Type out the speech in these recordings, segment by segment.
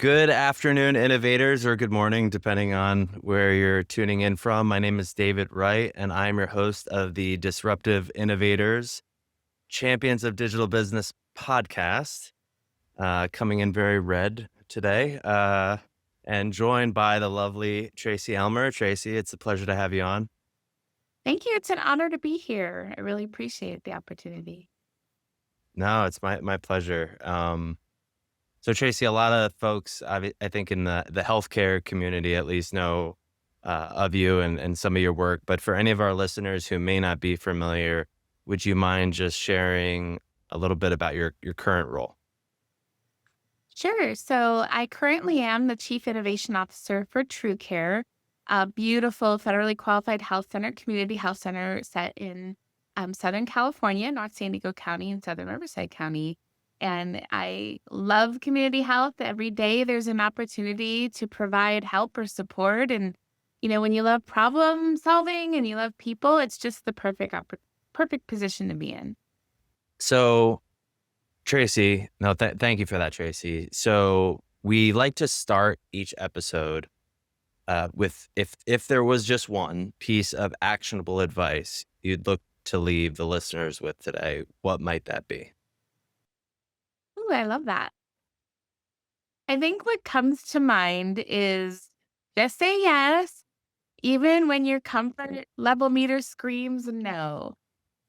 Good afternoon, innovators, or good morning, depending on where you're tuning in from. My name is David Wright, and I'm your host of the Disruptive Innovators, Champions of Digital Business podcast, coming in very red today, and joined by the lovely Tracy Elmer. Tracy, it's a pleasure to have you on. Thank you. It's an honor to be here. I really appreciate the opportunity. No, it's my pleasure. So Tracy, a lot of folks, I think in the healthcare community at least know of you and some of your work. But for any of our listeners who may not be familiar, would you mind just sharing a little bit about your current role? Sure. So I currently am the Chief Innovation Officer for TrueCare, a beautiful federally qualified health center, community health center set in Southern California, North San Diego County and Southern Riverside County. And I love community health. Every day there's an opportunity to provide help or support. And, when you love problem solving and you love people, it's just the perfect position to be in. So Tracy, no, thank you for that, Tracy. So we like to start each episode with if there was just one piece of actionable advice you'd look to leave the listeners with today, what might that be? Ooh, I love that. I think what comes to mind is just say yes, even when your comfort level meter screams no.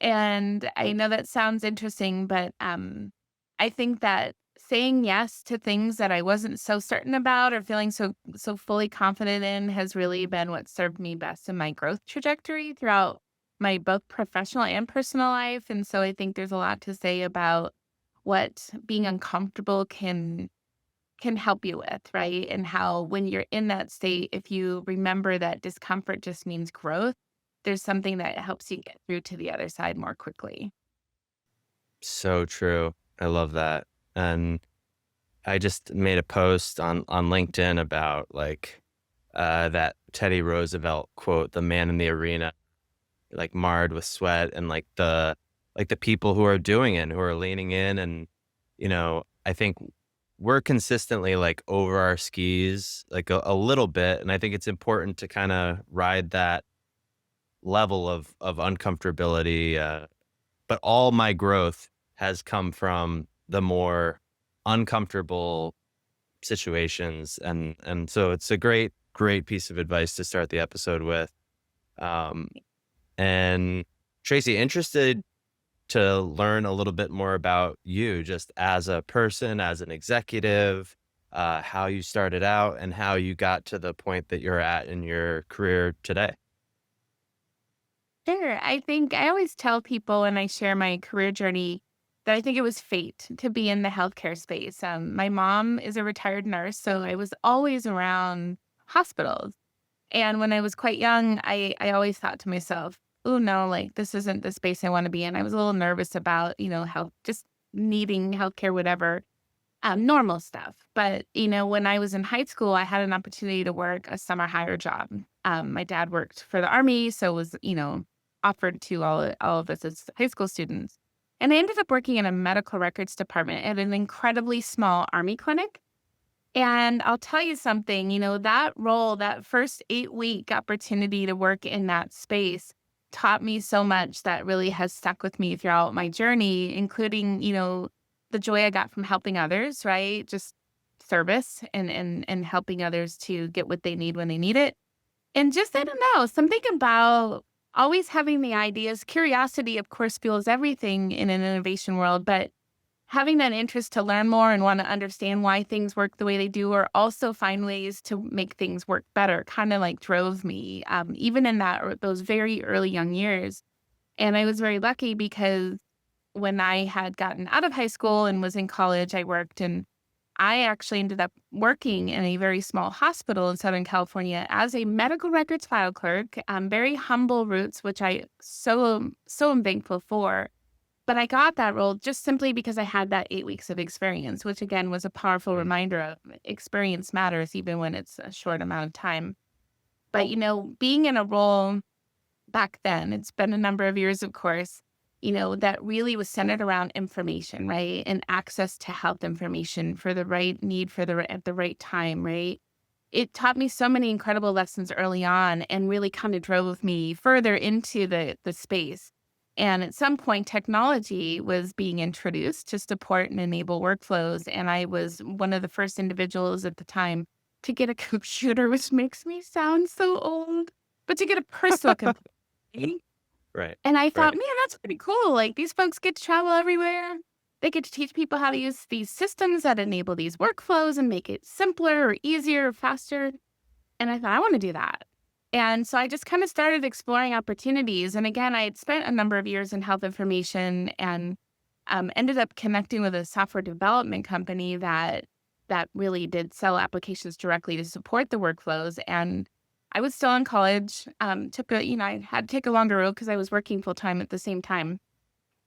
And I know that sounds interesting, but I think that saying yes to things that I wasn't so certain about or feeling so fully confident in has really been what served me best in my growth trajectory throughout my both professional and personal life. And so I think there's a lot to say about what being uncomfortable can help you with, right? And how when you're in that state, if you remember that discomfort just means growth, there's something that helps you get through to the other side more quickly. So true. I love that. And I just made a post on LinkedIn about that Teddy Roosevelt quote, "The man in the arena, like marred with sweat," and like the people who are doing it, who are leaning in, and I think we're consistently like over our skis like a little bit, and I think it's important to kind of ride that level of uncomfortability. But all my growth has come from the more uncomfortable situations, and so it's a great piece of advice to start the episode with. Um, and Tracy, interested to learn a little bit more about you, just as a person, as an executive, how you started out, and how you got to the point that you're at in your career today. Sure. I think I always tell people when I share my career journey that I think it was fate to be in the healthcare space. My mom is a retired nurse, so I was always around hospitals. And when I was quite young, I always thought to myself, "Oh no, like this isn't the space I want to be in." I was a little nervous about, health, just needing healthcare, whatever, normal stuff. But when I was in high school, I had an opportunity to work a summer hire job. My dad worked for the army, so it was offered to all of us as high school students. And I ended up working in a medical records department at an incredibly small army clinic. And I'll tell you something, that role, that first 8-week opportunity to work in that space taught me so much that really has stuck with me throughout my journey, including, the joy I got from helping others, right? Just service and helping others to get what they need when they need it. And just, I don't know, something about always having the ideas. Curiosity, of course, fuels everything in an innovation world, but having that interest to learn more and want to understand why things work the way they do, or also find ways to make things work better, kind of like drove me, even in those very early young years. And I was very lucky because when I had gotten out of high school and was in college, I worked, and I actually ended up working in a very small hospital in Southern California as a medical records file clerk. Very humble roots, which I so am thankful for. But I got that role just simply because I had that 8 weeks of experience, which again was a powerful Mm. reminder of experience matters even when it's a short amount of time. But, being in a role back then, it's been a number of years, of course, that really was centered around information, right? And access to health information for the right need at the right time, right? It taught me so many incredible lessons early on and really kind of drove me further into the space. And at some point, technology was being introduced to support and enable workflows. And I was one of the first individuals at the time to get a computer, which makes me sound so old, but to get a personal computer. Right. And I thought, Right. man, that's pretty cool. Like these folks get to travel everywhere. They get to teach people how to use these systems that enable these workflows and make it simpler or easier or faster. And I thought, I want to do that. And so I just kind of started exploring opportunities. And again, I had spent a number of years in health information and ended up connecting with a software development company that really did sell applications directly to support the workflows. And I was still in college. I had to take a longer road because I was working full time at the same time.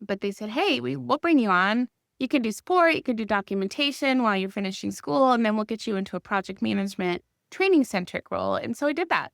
But they said, hey, we'll bring you on. You can do support, you can do documentation while you're finishing school, and then we'll get you into a project management training centric role. And so I did that.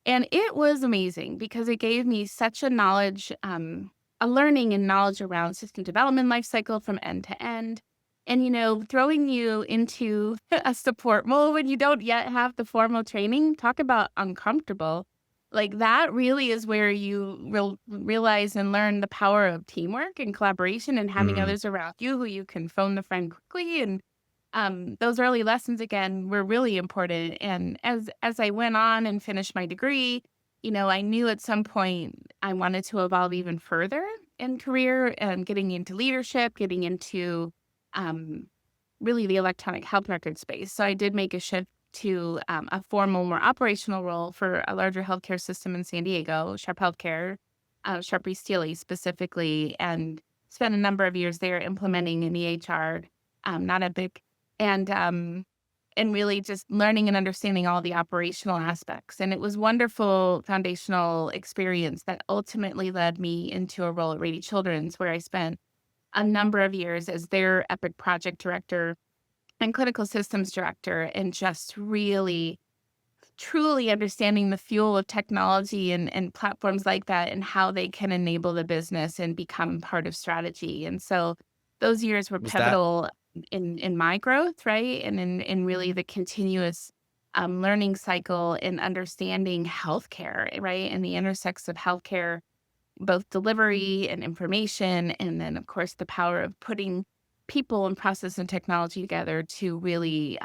And it was amazing because it gave me such a learning and knowledge around system development lifecycle from end to end. And, throwing you into a support role when you don't yet have the formal training, talk about uncomfortable. Like that really is where you realize and learn the power of teamwork and collaboration and having Mm. others around you who you can phone the friend quickly. And those early lessons again were really important. And as I went on and finished my degree, I knew at some point I wanted to evolve even further in career and getting into leadership, getting into um, really the electronic health record space. So I did make a shift to a formal, more operational role for a larger healthcare system in San Diego, Sharp Healthcare, Sharp Steely specifically, and spent a number of years there implementing an EHR, not Epic, and and really just learning and understanding all the operational aspects. And it was wonderful foundational experience that ultimately led me into a role at Rady Children's, where I spent a number of years as their Epic project director and clinical systems director, and just really truly understanding the fuel of technology and platforms like that and how they can enable the business and become part of strategy. And so those years were Was that pivotal in my growth, right? And in really the continuous learning cycle and understanding healthcare, right? And the intersects of healthcare, both delivery and information, and then of course the power of putting people and process and technology together to really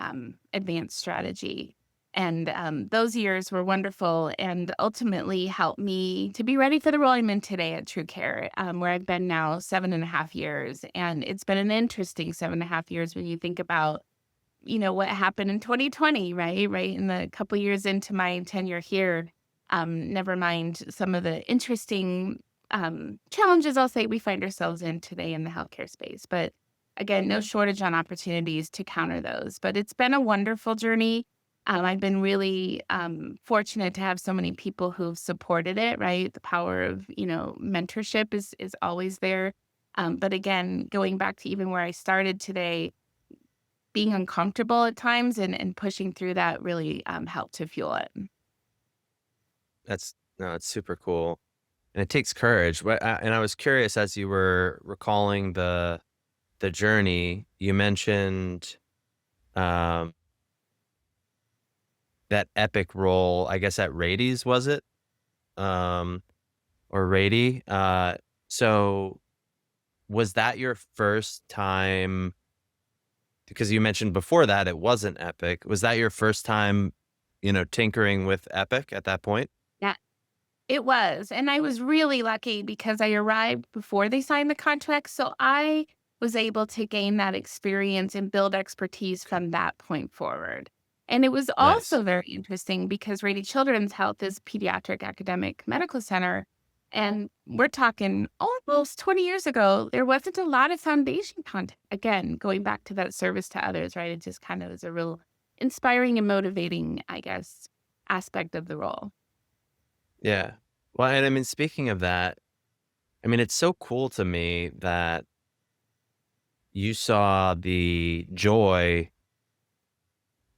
advance strategy. And those years were wonderful and ultimately helped me to be ready for the role I'm in today at TrueCare, where I've been now 7.5 years. And it's been an interesting 7.5 years when you think about, what happened in 2020, right? Right. In the couple years into my tenure here, never mind some of the interesting challenges I'll say we find ourselves in today in the healthcare space. But again, no shortage on opportunities to counter those. But it's been a wonderful journey. I've been really fortunate to have so many people who've supported it, right? The power of, mentorship is always there. But again, going back to even where I started today, being uncomfortable at times and pushing through that really helped to fuel it. that's no, it's super cool, and it takes courage. And I was curious as you were recalling the journey, you mentioned, um, that epic role, I guess, at Rady's, was it? Um, or Rady? So was that your first time, because you mentioned before that it wasn't Epic. Was that your first time, tinkering with Epic at that point? Yeah, it was. And I was really lucky because I arrived before they signed the contract. So I was able to gain that experience and build expertise Okay. from that point forward. And it was Nice. also very interesting because Rady Children's Health is pediatric academic medical center. And we're talking almost 20 years ago, there wasn't a lot of foundation content. Again, going back to that service to others, right? It just kind of is a real inspiring and motivating, I guess, aspect of the role. Yeah. Well, and I mean, speaking of that, I mean, it's so cool to me that you saw the joy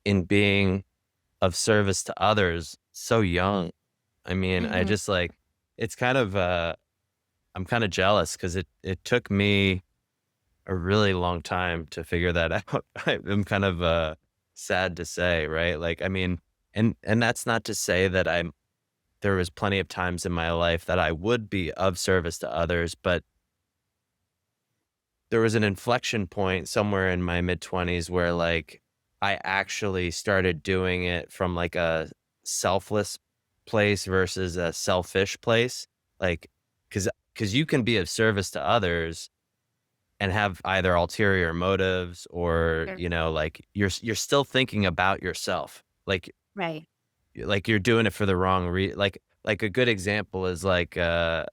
in being of service to others so young. I mean, I Mhm. just like, it's kind of, I'm kind of jealous because it took me a really long time to figure that out. I'm kind of sad to say, right? Like, I mean, and that's not to say that there was plenty of times in my life that I would be of service to others, but there was an inflection point somewhere in my mid-20s where, like, I actually started doing it from, like, a selfless place versus a selfish place, like, because you can be of service to others and have either ulterior motives or, Sure. like, you're still thinking about yourself, Right. like, you're doing it for the wrong like, a good example is, like, and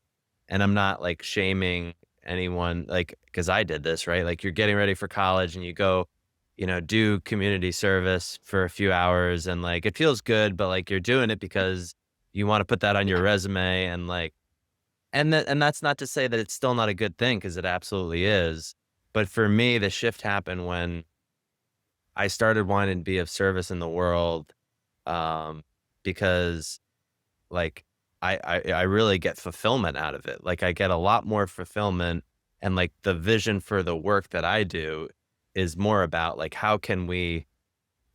I'm not, like, shaming anyone, like, because I did this, right? Like, you're getting ready for college and you go, do community service for a few hours and, like, it feels good, but, like, you're doing it because you wanna put that on your Yeah. resume and, like and that's not to say that it's still not a good thing because it absolutely is. But for me, the shift happened when I started wanting to be of service in the world, um, because like, I really get fulfillment out of it. Like, I get a lot more fulfillment, and, like, the vision for the work that I do is more about, like, how can we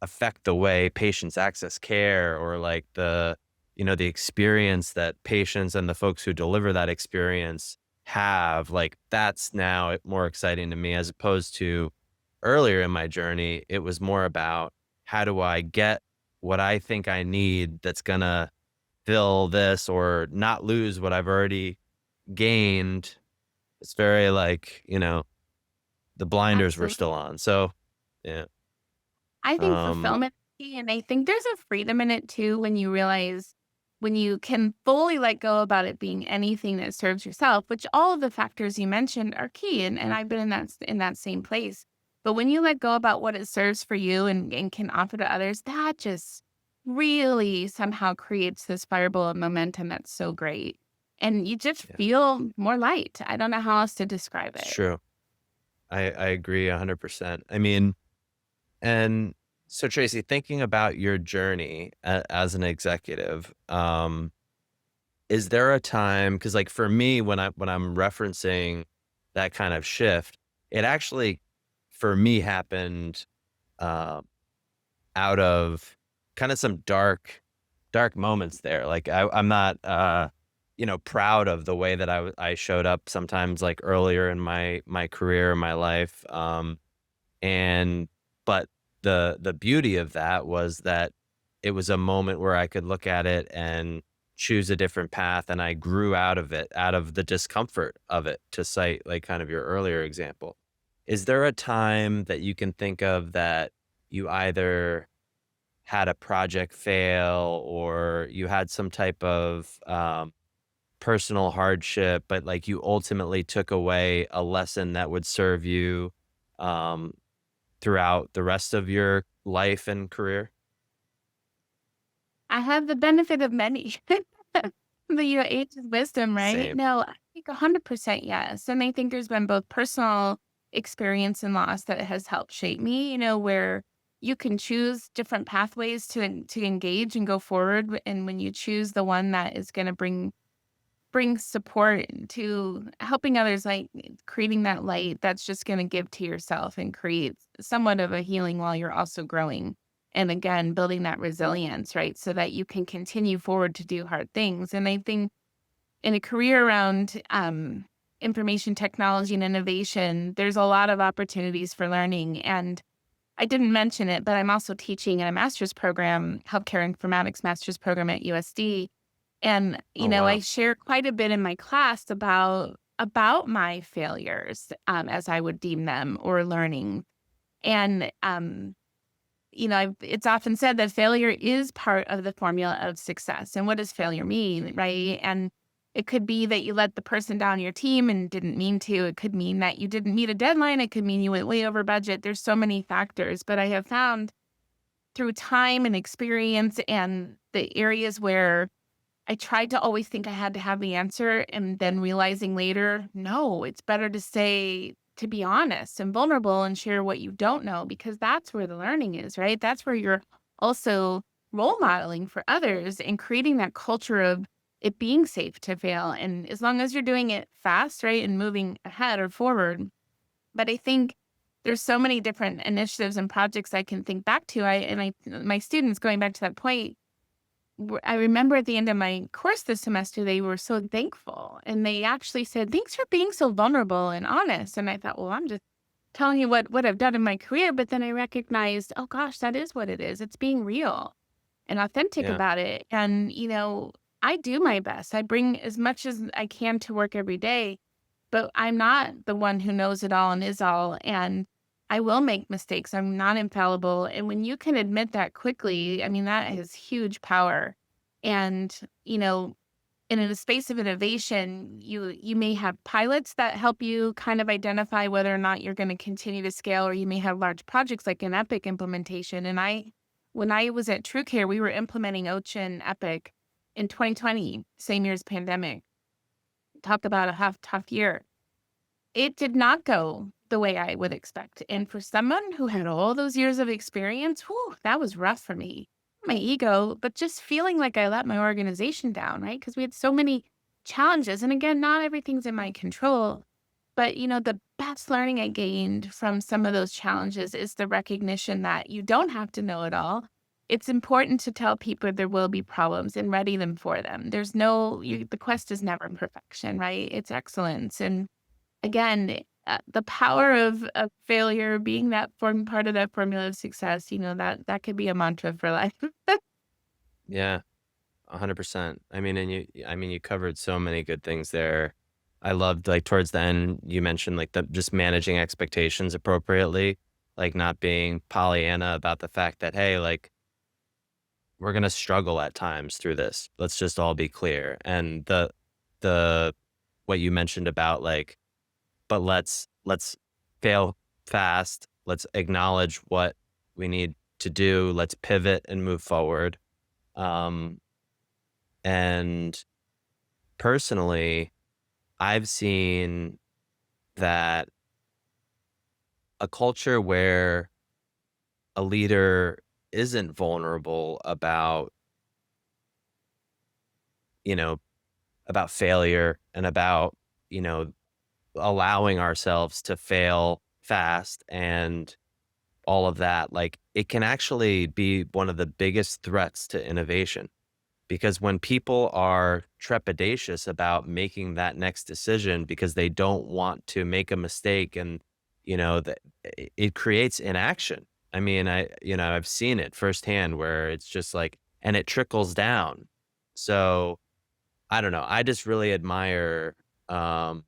affect the way patients access care or, like, the experience that patients and the folks who deliver that experience have, like, that's now more exciting to me as opposed to earlier in my journey, it was more about how do I get what I think I need that's gonna fill this or not lose what I've already gained. It's very like, the blinders were Absolutely. still on. So, yeah. I think Um, fulfillment is key, and I think there's a freedom in it too when you realize when you can fully let go about it being anything that serves yourself, which all of the factors you mentioned are key, and I've been in that same place. But when you let go about what it serves for you and can offer to others, that just really somehow creates this fireball of momentum that's so great. And you just yeah, feel more light. I don't know how else to describe it's it. true. I agree 100%. I mean, and so Tracy, thinking about your journey as an executive, is there a time? Because like for me, when I'm referencing that kind of shift, it actually for me happened uh, out of kind of some dark moments there. Like I'm not proud of the way that I showed up sometimes like earlier in my career, my life. And but the beauty of that was that it was a moment where I could look at it and choose a different path, and I grew out of it, out of the discomfort of it, to cite, like, kind of your earlier example. Is there a time that you can think of that you either had a project fail or you had some type of, personal hardship, but, like, you ultimately took away a lesson that would serve you, um, throughout the rest of your life and career? I have the benefit of many. The, age is wisdom, right? Same. No, I think 100% yes, and I think there's been both personal experience and loss that has helped shape me, where you can choose different pathways to engage and go forward, and when you choose the one that is gonna bring support to helping others, like, creating that light that's just gonna give to yourself and create somewhat of a healing while you're also growing. And again, building that resilience, right? So that you can continue forward to do hard things. And I think in a career around information technology and innovation, there's a lot of opportunities for learning. And I didn't mention it, but I'm also teaching in a master's program, healthcare informatics master's program at USD. And, Oh, I wow. share quite a bit in my class about my failures, as I would deem them, or learning. And, it's often said that failure is part of the formula of success. And what does failure mean, right? And it could be that you let the person down your team and didn't mean to. It could mean that you didn't meet a deadline. It could mean you went way over budget. There's so many factors. But I have found through time and experience and the areas where I tried to always think I had to have the answer and then realizing later, no, it's better to be honest and vulnerable and share what you don't know because that's where the learning is, right? That's where you're also role modeling for others and creating that culture of it being safe to fail. And as long as you're doing it fast, right, and moving ahead or forward. But I think there's so many different initiatives and projects I can think back to. My students, going back to that point, I remember at the end of my course this semester, they were so thankful. And they actually said, "Thanks for being so vulnerable and honest." And I thought, well, I'm just telling you what I've done in my career. But then I recognized, oh gosh, that is what it is. It's being real and authentic Yeah. about it. And, I do my best. I bring as much as I can to work every day, but I'm not the one who knows it all and is all. And I will make mistakes. I'm not infallible. And when you can admit that quickly, I mean, that has huge power. And, and in a space of innovation, you may have pilots that help you kind of identify whether or not you're going to continue to scale, or you may have large projects like an Epic implementation. And when I was at TrueCare, we were implementing Ocean Epic in 2020, same year as pandemic. Talk about a tough year. It did not go the way I would expect. And for someone who had all those years of experience, whew, that was rough for me. My ego, but just feeling like I let my organization down, right? Because we had so many challenges. And again, not everything's in my control. But, the best learning I gained from some of those challenges is the recognition that you don't have to know it all. It's important to tell people there will be problems and ready them for them. The quest is never perfection, right? It's excellence. And again, the power of failure being that part of that formula of success, that could be a mantra for life. Yeah. 100%. I mean, you covered so many good things there. I loved, like, towards the end, you mentioned, like, the just managing expectations appropriately, like, not being Pollyanna about the fact that, "Hey, like, we're gonna struggle at times through this. Let's just all be clear." And the what you mentioned about, like, but let's fail fast. Let's acknowledge what we need to do. Let's pivot and move forward. Um, and personally, I've seen that a culture where a leader isn't vulnerable about, you know, about failure and about, you know, allowing ourselves to fail fast and all of that, like, it can actually be one of the biggest threats to innovation. Because when people are trepidatious about making that next decision because they don't want to make a mistake and, that it creates inaction. I mean, I've seen it firsthand where it's just like, and it trickles down. So I don't know. I just really admire, um,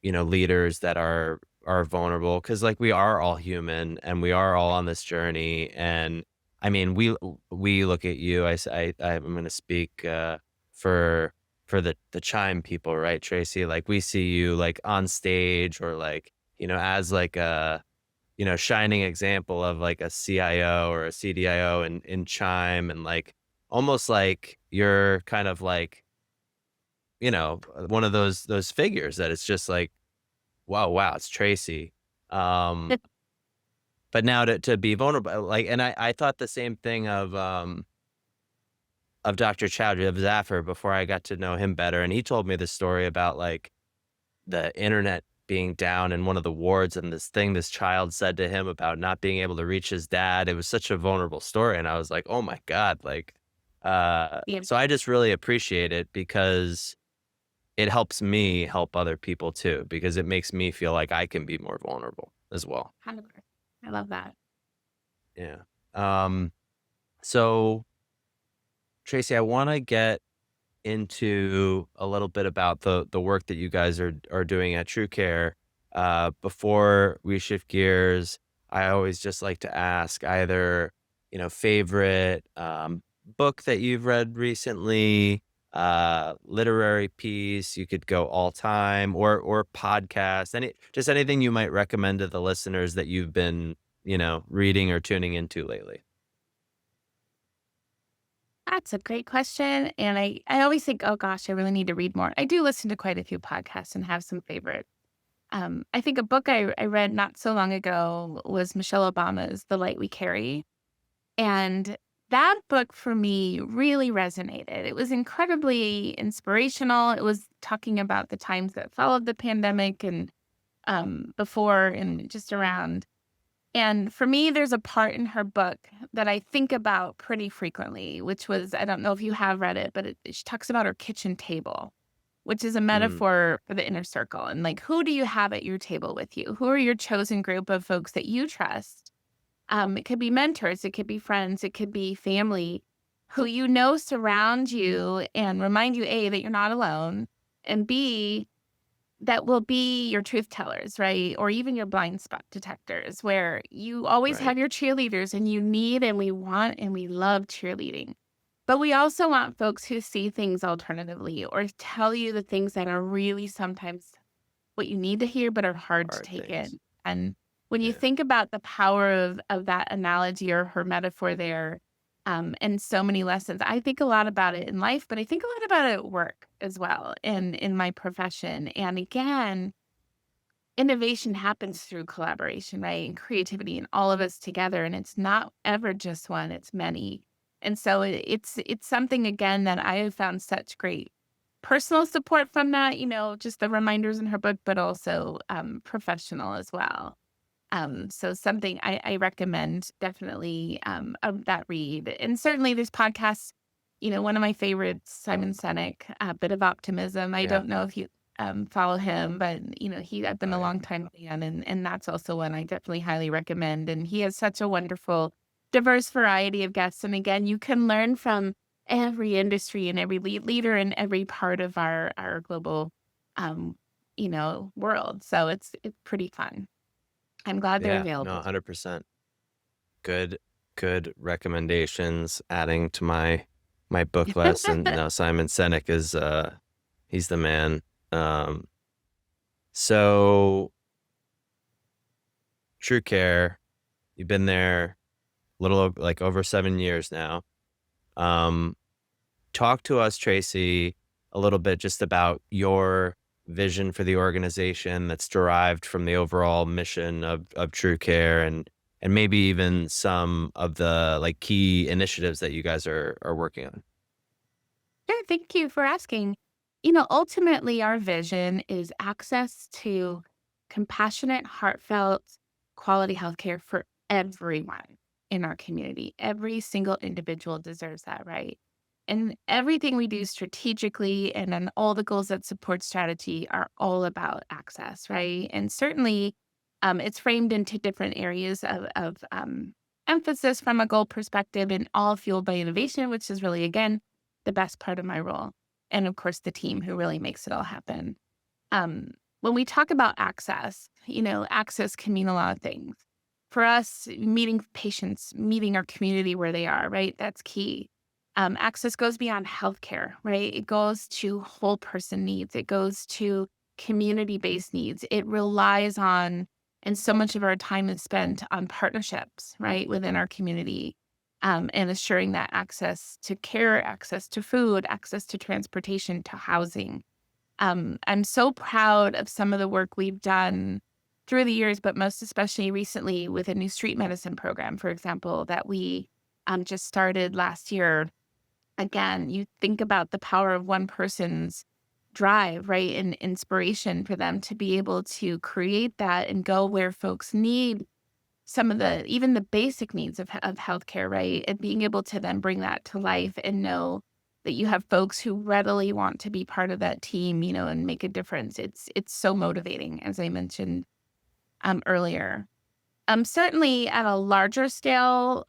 leaders that are vulnerable because, like, we are all human and we are all on this journey. And I mean, we look at you. I'm going to speak for the Chime people, right, Tracy? Like, we see you like on stage or like, as like a shining example of like a CIO or a CDIO in Chime, and like almost like you're kind of like, one of those figures that it's just like, wow, it's Tracy. Um, but now to be vulnerable, like, and I thought the same thing of Dr. Chowdhury of Zaffer before I got to know him better, and he told me the story about, like, the internet being down in one of the wards and this child said to him about not being able to reach his dad. It was such a vulnerable story, and I was like, "Oh my god," like, Yeah, so I just really appreciate it because it helps me help other people too, because it makes me feel like I can be more vulnerable as well. 100%. I love that. Yeah. Um, so Tracy, I want to get into a little bit about the work that you guys are doing at TrueCare. Before we shift gears, I always just like to ask either, favorite book that you've read recently, literary piece, you could go all time, or podcast, just anything you might recommend to the listeners that you've been, reading or tuning into lately. That's a great question. And I always think, oh gosh, I really need to read more. I do listen to quite a few podcasts and have some favorites. I think a book I read not so long ago was Michelle Obama's The Light We Carry. And that book for me really resonated. It was incredibly inspirational. It was talking about the times that followed the pandemic and before and just around. And for me, there's a part in her book that I think about pretty frequently, which was, I don't know if you have read it, but she talks about her kitchen table, which is a Mm, metaphor for the inner circle. And like, who do you have at your table with you? Who are your chosen group of folks that you trust? It could be mentors, it could be friends, it could be family who you know surround you and remind you, A, that you're not alone, and B, that will be your truth tellers, right? Or even your blind spot detectors, where you always right. have your cheerleaders and you need and we want and we love cheerleading. But we also want folks who see things alternatively or tell you the things that are really sometimes what you need to hear but are hard to Hard take things. in. And when you Yeah. think about the power of that analogy or her metaphor there, and so many lessons, I think a lot about it in life, but I think a lot about it at work as well and in my profession. And again, innovation happens through collaboration, right? And creativity and all of us together. And it's not ever just one, it's many. And so it's something again that I have found such great personal support from that, just the reminders in her book, but also professional as well. So something I recommend definitely of that read. And certainly there's podcasts, one of my favorites, Simon Sinek, A Bit of Optimism. I Yeah. don't know if you follow him, but I've been Oh, a yeah. long time fan and that's also one I definitely highly recommend. And he has such a wonderful, diverse variety of guests. And again, you can learn from every industry and every leader in every part of our global um, world. So it's pretty fun. I'm glad they're Yeah. No, available. 100%. Good, good recommendations adding to my book list. And no, Simon Sinek is he's the man. Um, so True Care, you've been there a little like over 7 years now. Um, Talk to us, Tracy, a little bit just about your vision for the organization that's derived from the overall mission of True Care and maybe even some of the like key initiatives that you guys are working on. Sure, thank you for asking. Ultimately, our vision is access to compassionate, heartfelt, quality healthcare for everyone in our community. Every single individual deserves that, right? And everything we do strategically and then all the goals that support strategy are all about access, right? And certainly, it's framed into different areas of emphasis from a goal perspective and all fueled by innovation, which is really, again, the best part of my role. And of course, the team who really makes it all happen. Um, when we talk about access, access can mean a lot of things. For us, meeting patients, meeting our community where they are, right? That's key. Access goes beyond healthcare, right? It goes to whole person needs. It goes to community based needs. It relies on, and so much of our time is spent on partnerships, right, within our community, and assuring that access to care, access to food, access to transportation, to housing. I'm so proud of some of the work we've done through the years, but most especially recently with a new street medicine program, for example, that we just started last year. Again, you think about the power of one person's drive, right? And inspiration for them to be able to create that and go where folks need some of the even the basic needs of healthcare, right? And being able to then bring that to life and know that you have folks who readily want to be part of that team, and make a difference. It's so motivating, as I mentioned earlier. Certainly at a larger scale,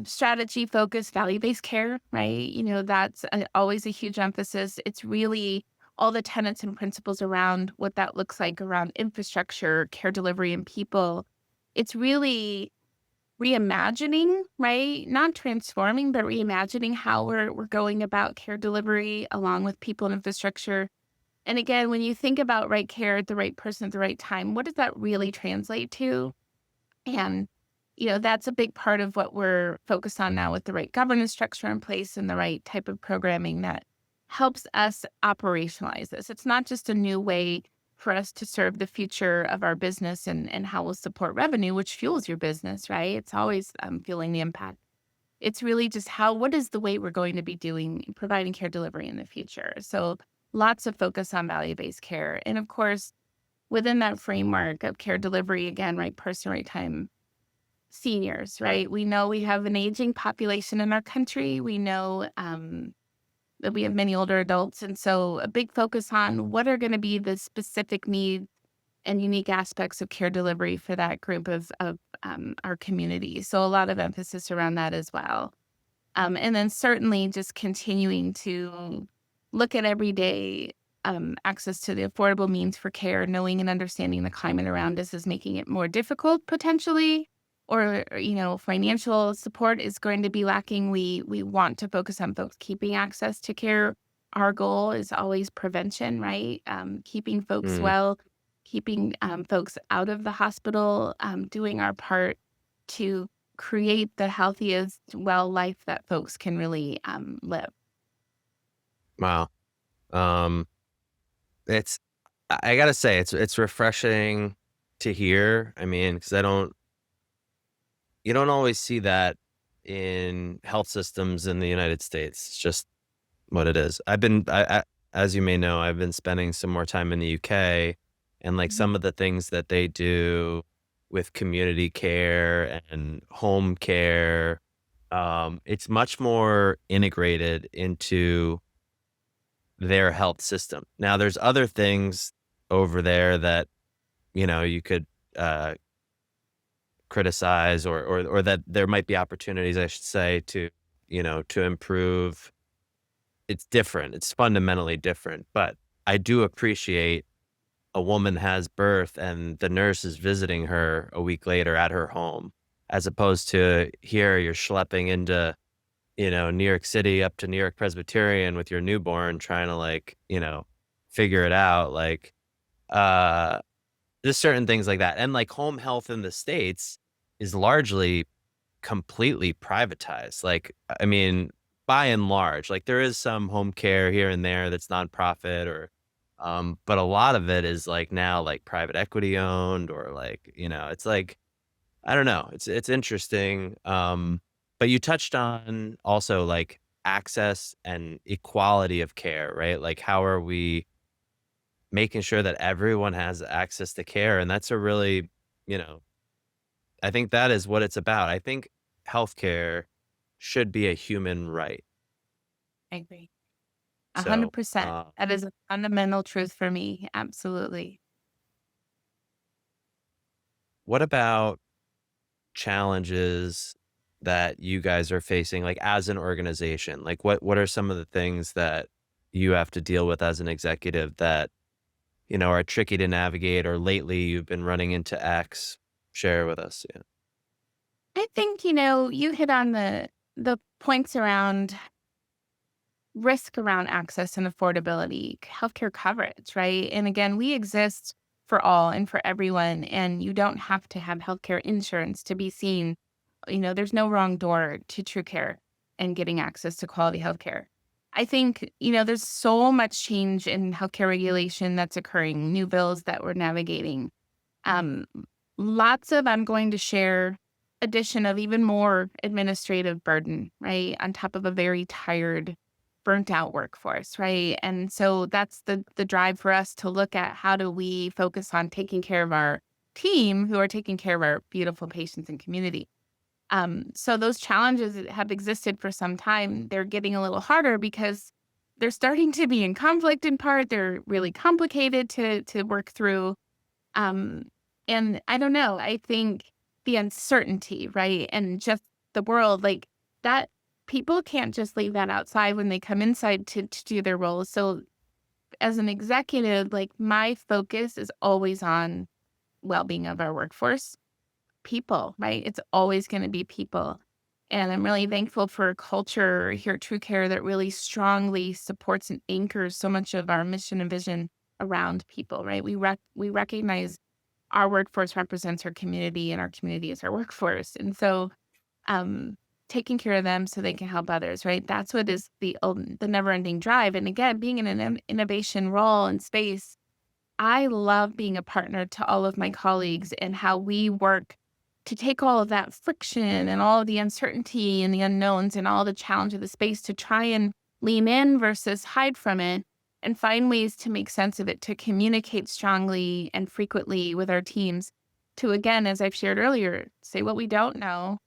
strategy focused, value based care, right? That's always a huge emphasis. It's really all the tenets and principles around what that looks like around infrastructure, care delivery, and people. It's really reimagining, right? Not transforming, but reimagining how we're going about care delivery along with people and infrastructure. And again, when you think about right care at the right person at the right time, what does that really translate to? And, that's a big part of what we're focused on now with the right governance structure in place and the right type of programming that helps us operationalize this. It's not just a new way for us to serve the future of our business and how we'll support revenue, which fuels your business, right? It's always fueling the impact. It's really just what is the way we're going to be providing care delivery in the future. So lots of focus on value-based care. And of course, within that framework of care delivery, again, right, person, right time, seniors, right? We know we have an aging population in our country. We know that we have many older adults. And so a big focus on what are going to be the specific needs and unique aspects of care delivery for that group of our community. So a lot of emphasis around that as well. And then certainly just continuing to look at everyday access to the affordable means for care, knowing and understanding the climate around us is making it more difficult potentially, or financial support is going to be lacking. We want to focus on folks keeping access to care. Our goal is always prevention, right? Keeping folks Mm, well, keeping folks out of the hospital, doing our part to create the healthiest, well life that folks can really, live. wow. Um, it's I gotta say, it's refreshing to hear. I mean, because I don't you don't always see that in health systems in the United States. It's just what it is. As you may know, I've been spending some more time in the UK, and, like, Mhm. some of the things that they do with community care and home care, it's much more integrated into their health system. Now, there's other things over there that, you could, uh, criticize or that there might be opportunities, I should say, to improve. It's different. It's fundamentally different, but I do appreciate a woman has birth and the nurse is visiting her a week later at her home, as opposed to here you're schlepping into, New York City up to New York Presbyterian with your newborn trying to like, figure it out. Like, uh, there's certain things like that. And like home health in the States is largely completely privatized. Like, I mean, by and large, like there is some home care here and there that's nonprofit but a lot of it is like now like private equity owned or like, it's like, I don't know. It's interesting. But you touched on also like access and equality of care, right? Like how are we making sure that everyone has access to care? And that's a really, you know, I think that is what it's about. I think healthcare should be a human right. I agree. So, 100%. That is a fundamental truth for me, absolutely. what about challenges that you guys are facing, like as an organization? Like, what are some of the things that you have to deal with as an executive that are tricky to navigate, or lately you've been running into X? Share with us. Yeah. I think, you hit on the points around risk around access and affordability, healthcare coverage, right? And again, we exist for all and for everyone, and you don't have to have healthcare insurance to be seen. There's no wrong door to true care and getting access to quality healthcare. I think, there's so much change in healthcare regulation that's occurring, new bills that we're navigating. Um, Lots of, I'm going to share, addition of even more administrative burden, right? On top of a very tired, burnt out workforce, right? And so that's the drive for us to look at how do we focus on taking care of our team who are taking care of our beautiful patients and community. So those challenges that have existed for some time, they're getting a little harder because they're starting to be in conflict in part. They're really complicated to work through. Um, and I don't know, I think the uncertainty, right? And just the world, like that, people can't just leave that outside when they come inside to do their roles. So as an executive, like my focus is always on well-being of our workforce, people, right? It's always going to be people. And I'm really thankful for a culture here at TrueCare that really strongly supports and anchors so much of our mission and vision around people, right? We recognize our workforce represents our community and our community is our workforce. And so, um, taking care of them so they can help others, right? That's what is the never ending drive. And again, being in an innovation role and space, I love being a partner to all of my colleagues and how we work to take all of that friction and all of the uncertainty and the unknowns and all the challenge of the space to try and lean in versus hide from it and find ways to make sense of it, to communicate strongly and frequently with our teams, to again, as I've shared earlier, say what we don't know,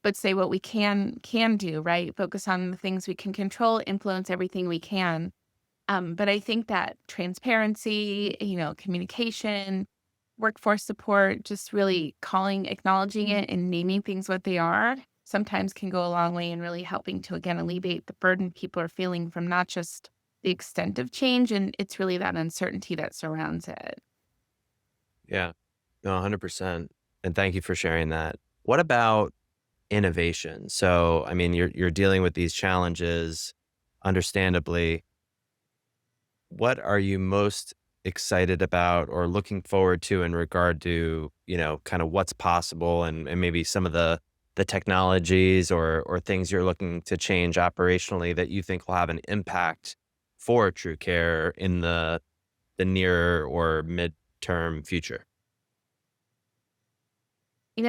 but say what we can do, right? Focus on the things we can control, influence everything we can. But I think that transparency, communication, workforce support, just really calling, acknowledging it, and naming things what they are sometimes can go a long way in really helping to, again, alleviate the burden people are feeling from not just the extent of change, and it's really that uncertainty that surrounds it. Yeah. No, 100%. And thank you for sharing that. What about innovation? So, I mean, you're dealing with these challenges, understandably. What are you most excited about or looking forward to in regard to, kind of what's possible and maybe some of the technologies or things you're looking to change operationally that you think will have an impact for true care in the near or midterm future?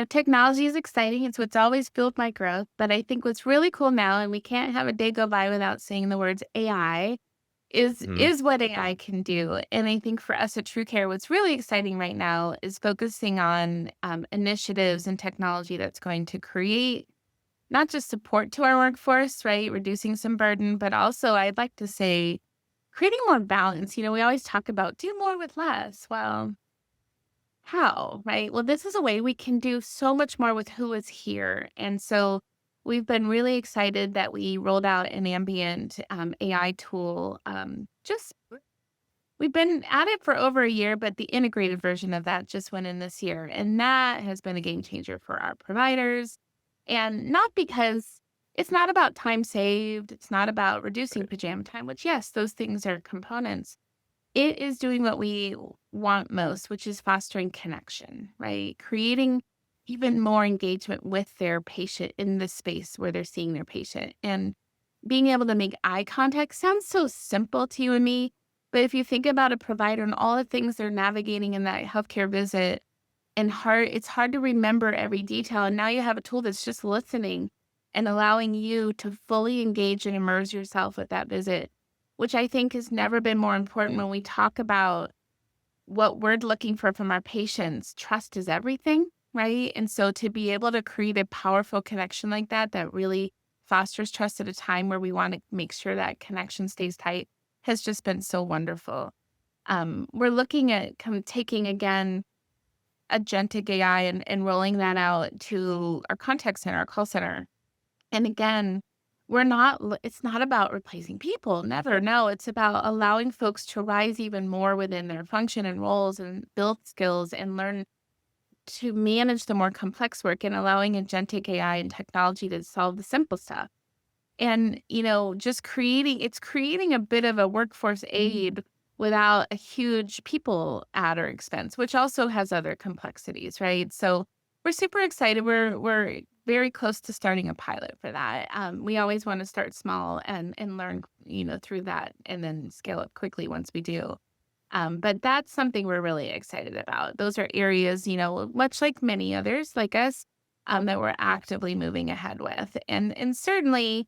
Technology is exciting. It's what's always fueled my growth. But I think what's really cool now, and we can't have a day go by without saying the words AI, is Mhm. is what AI can do. And I think for us at TrueCare, what's really exciting right now is focusing on initiatives and technology that's going to create not just support to our workforce, right? Reducing some burden, but also I'd like to say creating more balance. We always talk about do more with less. Well, how, right? Well, this is a way we can do so much more with who is here. And so we've been really excited that we rolled out an ambient AI tool. Just we've been at it for over a year, but the integrated version of that just went in this year. And that has been a game changer for our providers. And not because it's not about time saved, it's not about reducing Right. pajama time, which, yes, those things are components. It is doing what we want most, which is fostering connection, right? Creating even more engagement with their patient in the space where they're seeing their patient. And being able to make eye contact sounds so simple to you and me. But if you think about a provider and all the things they're navigating in that healthcare visit, and it's hard to remember every detail. And now you have a tool that's just listening and allowing you to fully engage and immerse yourself with that visit, which I think has never been more important when we talk about what we're looking for from our patients. Trust is everything, right? And so to be able to create a powerful connection like that, that really fosters trust at a time where we want to make sure that connection stays tight has just been so wonderful. We're looking at kind of taking again Agentic AI and rolling that out to our contact center, our call center. And again, it's not about replacing people, never. No, it's about allowing folks to rise even more within their function and roles and build skills and learn to manage the more complex work and allowing agentic AI and technology to solve the simple stuff. And, just creating a bit of a workforce aid without a huge people add or expense, which also has other complexities, right? So we're super excited. We're very close to starting a pilot for that. We always want to start small and learn, through that and then scale up quickly once we do. But that's something we're really excited about. Those are areas, much like many others like us, that we're actively moving ahead with. And certainly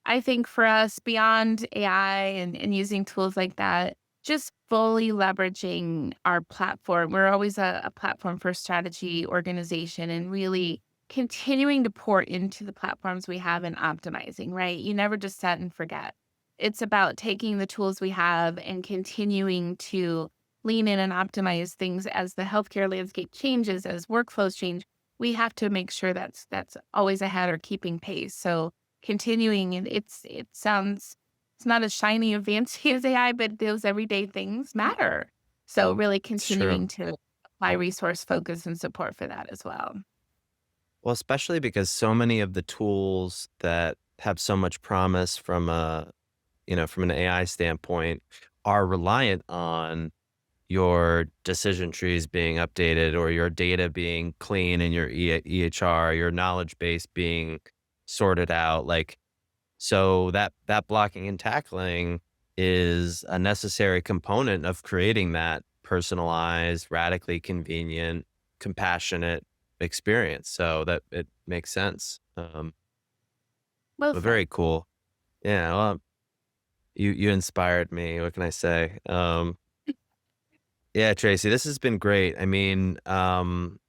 I think for us, beyond AI and using tools like that, just fully leveraging our platform. We're always a platform first strategy organization and really continuing to pour into the platforms we have and optimizing, right? You never just set and forget. It's about taking the tools we have and continuing to lean in and optimize things as the healthcare landscape changes, as workflows change. We have to make sure that's always ahead or keeping pace. So continuing, and it's not as shiny or fancy as AI, but those everyday things matter. So really It's true. continuing to apply resource focus and support for that as well. Well, especially because so many of the tools that have so much promise from an AI standpoint are reliant on your decision trees being updated or your data being clean and your EHR, your knowledge base being sorted out. Like, so that blocking and tackling is a necessary component of creating that personalized, radically convenient, compassionate experience, so that it makes sense. Well But said. very cool. Yeah, well, you inspired me, what can I say? Yeah, Tracy, this has been great. I mean, the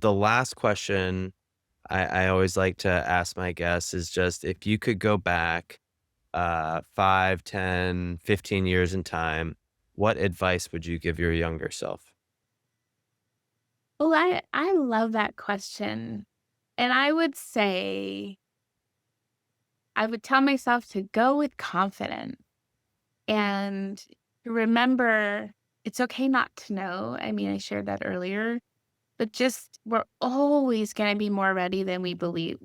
last question I always like to ask my guests is just if you could go back 5, 10, 15 years in time, what advice would you give your younger self? Well, I love that question. And I would say I would tell myself to go with confidence and to remember it's okay not to know. I mean, I shared that earlier, but just we're always going to be more ready than we believe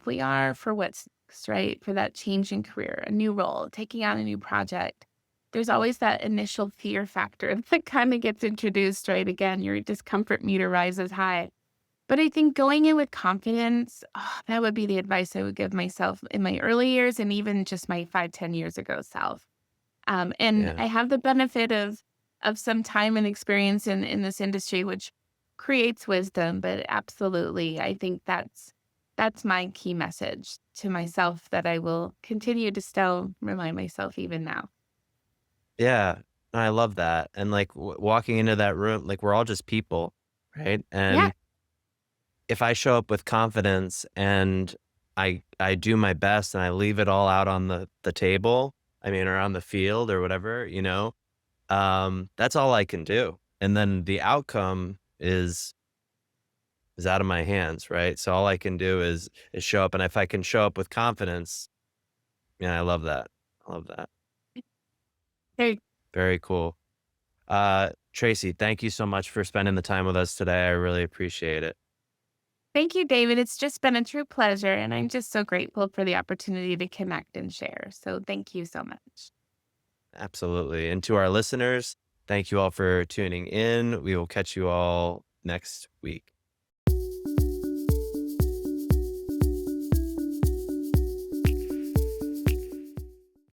we are for what's next, right? For that change in career, a new role, taking on a new project. There's always that initial fear factor that kind of gets introduced, right? Again, your discomfort meter rises high. But I think going in with confidence, that would be the advice I would give myself in my early years and even just my 5, 10 years ago self. And Yeah. I have the benefit of some time and experience in this industry, which creates wisdom. But absolutely, I think that's my key message to myself that I will continue to still remind myself even now. Yeah. I love that. And like walking into that room, like we're all just people, right? Yeah, And if I show up with confidence and I do my best and I leave it all out on the table, I mean, or on the field or whatever, that's all I can do. And then the outcome is out of my hands, right? So all I can do is show up, and if I can show up with confidence, yeah, I love that. I love that. there. Very cool. Tracy, thank you so much for spending the time with us today. I really appreciate it. Thank you, David. It's just been a true pleasure, and I'm just so grateful for the opportunity to connect and share. So thank you so much. Absolutely. And to our listeners, thank you all for tuning in. We will catch you all next week.